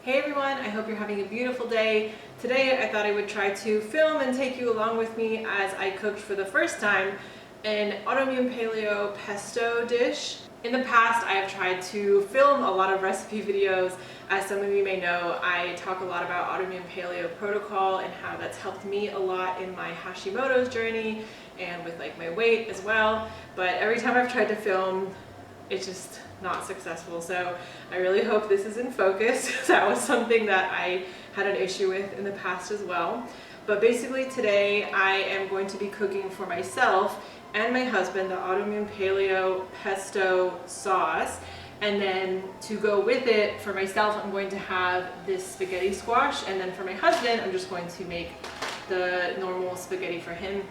Hey everyone, I hope you're having a beautiful day. Today I thought I would try to film and take you along with me as I cooked for the first time an Autoimmune Paleo pesto dish. In the past I have tried to film a lot of recipe videos. As some of you may know, I talk a lot about Autoimmune Paleo protocol and how that's helped me a lot in my Hashimoto's journey and with like my weight as well. But every time I've tried to film, it's just not successful. So I really hope this is in focus. That was something that I had an issue with in the past as well. But basically today I am going to be cooking for myself and my husband the Autoimmune Paleo pesto sauce. And then to go with it, for myself, I'm going to have this spaghetti squash. And then for my husband, I'm just going to make the normal spaghetti for him.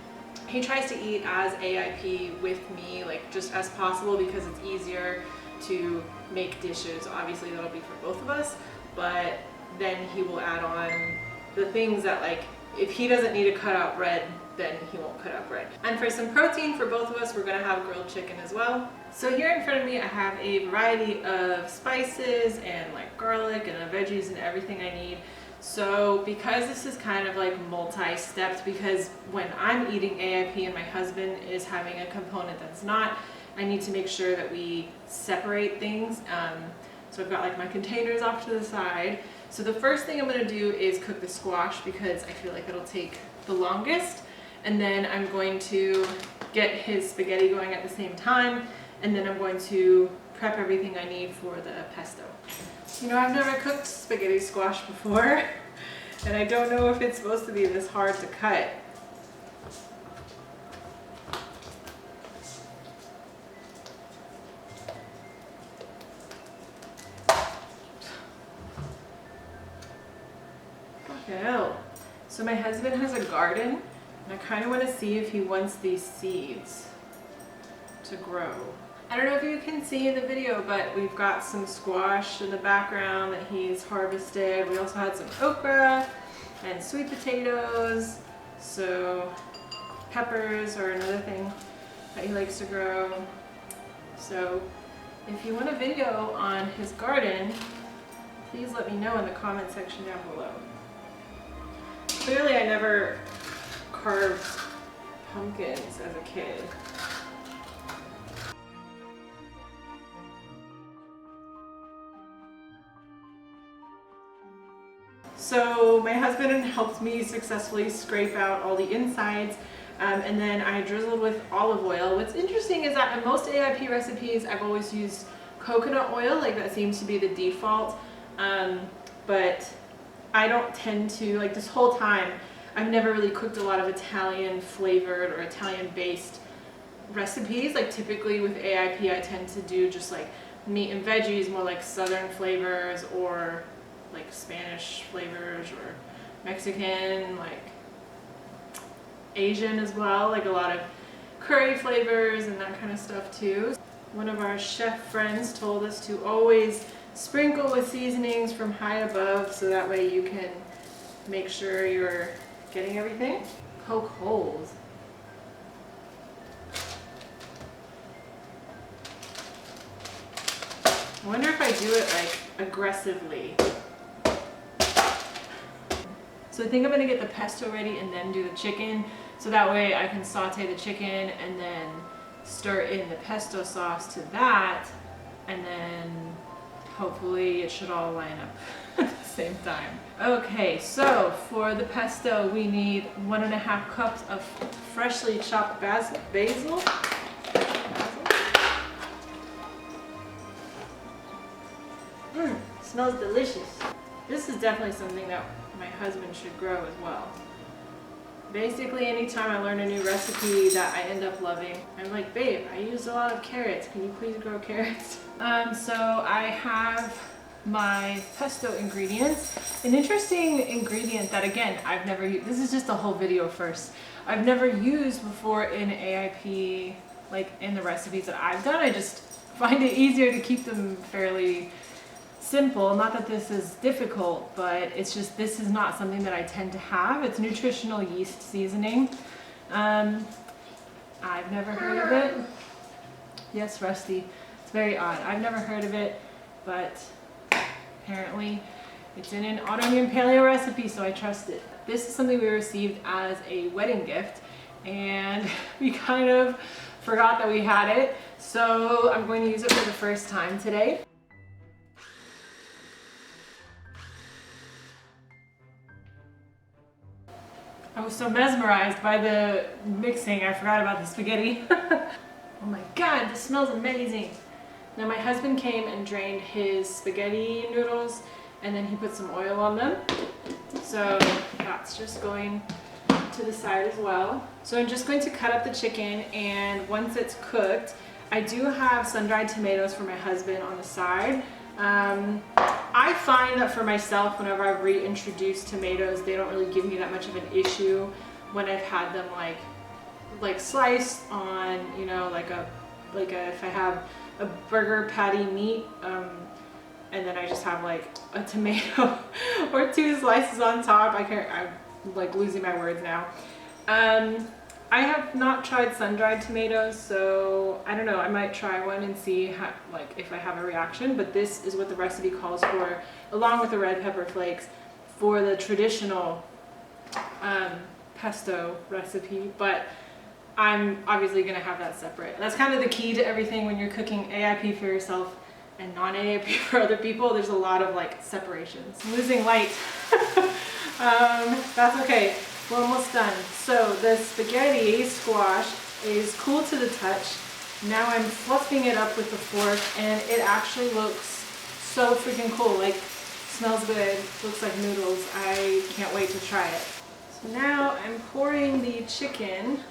He tries to eat as AIP with me, like just as possible, because it's easier to make dishes. Obviously that'll be for both of us, but then he will add on the things that, like, if he doesn't need to cut out bread, then he won't cut out bread. And for some protein for both of us, we're gonna have grilled chicken as well. So here in front of me I have a variety of spices and like garlic and the veggies and everything I need. So because this is kind of like multi-stepped, because when I'm eating AIP and my husband is having a component that's not, I need to make sure that we separate things. So I've got like my containers off to the side. So the first thing I'm going to do is cook the squash because I feel like it'll take the longest. And then I'm going to get his spaghetti going at the same time. And then I'm going to prep everything I need for the pesto. You know, I've never cooked spaghetti squash before, and I don't know if it's supposed to be this hard to cut. Okay. So my husband has a garden, and I kind of want to see if he wants these seeds to grow. I don't know if you can see in the video, but we've got some squash in the background that he's harvested. We also had some okra and sweet potatoes. So peppers are another thing that he likes to grow. So if you want a video on his garden, please let me know in the comment section down below. Clearly I never carved pumpkins as a kid. So my husband helped me successfully scrape out all the insides, and then I drizzled with olive oil. What's interesting is that in most AIP recipes I've always used coconut oil, like that seems to be the default, but I don't tend to, like this whole time I've never really cooked a lot of Italian flavored or Italian based recipes. Like typically with AIP I tend to do just like meat and veggies, more like southern flavors, or like Spanish flavors, or Mexican, like Asian as well, like a lot of curry flavors and that kind of stuff too. One of our chef friends told us to always sprinkle with seasonings from high above, so that way you can make sure you're getting everything. Poke holes. I wonder if I do it like aggressively. So I think I'm gonna get the pesto ready and then do the chicken, so that way I can saute the chicken and then stir in the pesto sauce to that, and then hopefully it should all line up at the same time. Okay, so for the pesto we need 1.5 cups of freshly chopped basil. Smells delicious. This is definitely something that my husband should grow as well. Basically anytime I learn a new recipe that I end up loving, I'm like, babe, I used a lot of carrots, can you please grow carrots? So I have my pesto ingredients. An interesting ingredient that, again, I've never used, this is just a whole video first, I've never used before in AIP, like in the recipes that I've done. I just find it easier to keep them fairly simple. Not that this is difficult, but it's just, this is not something that I tend to have. It's nutritional yeast seasoning. I've never heard of it. Yes, Rusty. It's very odd. I've never heard of it, but apparently It's in an Autoimmune Paleo recipe, so I trust it. This is something we received as a wedding gift, and we kind of forgot that we had it, so I'm going to use it for the first time today. I was so mesmerized by the mixing, I forgot about the spaghetti. Oh my god, this smells amazing. Now my husband came and drained his spaghetti noodles and then he put some oil on them. So that's just going to the side as well. So I'm just going to cut up the chicken, and once it's cooked, I do have sun-dried tomatoes for my husband on the side. I find that for myself, whenever I've reintroduced tomatoes, they don't really give me that much of an issue when I've had them like sliced on, you know, if I have a burger patty meat, and then I just have like a tomato or 2 slices on top. I'm like losing my words now. I have not tried sun-dried tomatoes, so I don't know, I might try one and see how, like, if I have a reaction, but this is what the recipe calls for, along with the red pepper flakes, for the traditional pesto recipe, but I'm obviously going to have that separate. That's kind of the key to everything when you're cooking AIP for yourself and non-AIP for other people. There's a lot of like separations. I'm losing light. That's okay. We're almost done. So the spaghetti squash is cool to the touch. Now I'm fluffing it up with the fork, and it actually looks so freaking cool. Like, smells good, looks like noodles. I can't wait to try it. So now I'm pouring the chicken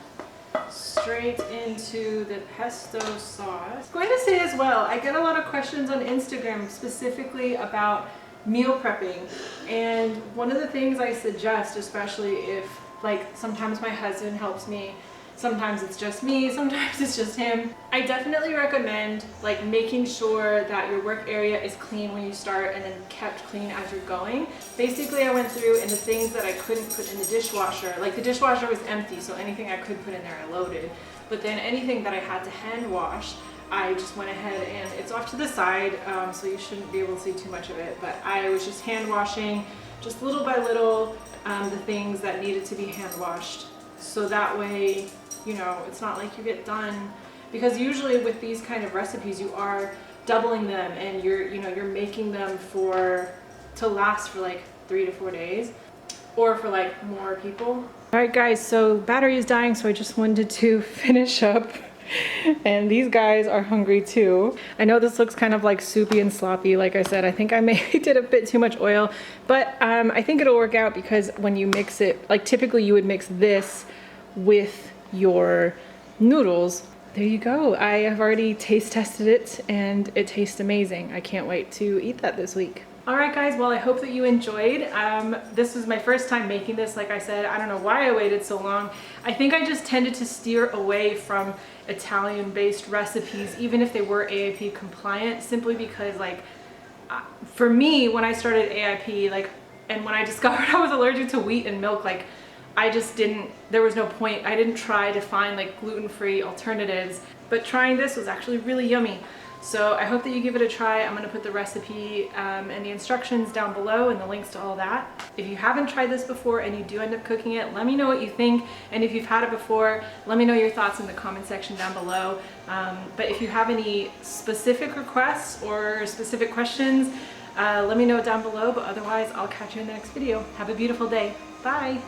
straight into the pesto sauce. I was going to say as well, I get a lot of questions on Instagram specifically about meal prepping, and one of the things I suggest, especially if, like, sometimes my husband helps me, sometimes it's just me, sometimes it's just him, I definitely recommend like making sure that your work area is clean when you start and then kept clean as you're going. Basically, I went through, and the things that I couldn't put in the dishwasher, like the dishwasher was empty, so anything I could put in there I loaded, but then anything that I had to hand wash, I just went ahead and it's off to the side, so you shouldn't be able to see too much of it, but I was just hand washing, just little by little, the things that needed to be hand washed, so that way, you know, it's not like you get done, because usually with these kind of recipes you are doubling them, and you're making them to last for like 3 to 4 days, or for like more people. All right guys, so battery is dying, so I just wanted to finish up. And these guys are hungry too. I know this looks kind of like soupy and sloppy. Like I said, I think I maybe did a bit too much oil, but I think it'll work out, because when you mix it, like typically you would mix this with your noodles. There you go. I have already taste tested it and it tastes amazing. I can't wait to eat that this week. All right guys, well, I hope that you enjoyed. This was my first time making this. Like I said, I don't know why I waited so long. I think I just tended to steer away from Italian-based recipes, even if they were AIP compliant, simply because, like, for me, when I started AIP, like, and when I discovered I was allergic to wheat and milk, like, I just didn't, there was no point. I didn't try to find like gluten-free alternatives, but trying this was actually really yummy. So I hope that you give it a try. I'm gonna put the recipe and the instructions down below and the links to all that. If you haven't tried this before and you do end up cooking it, let me know what you think. And if you've had it before, let me know your thoughts in the comment section down below. But if you have any specific requests or specific questions, let me know down below. But otherwise, I'll catch you in the next video. Have a beautiful day. Bye.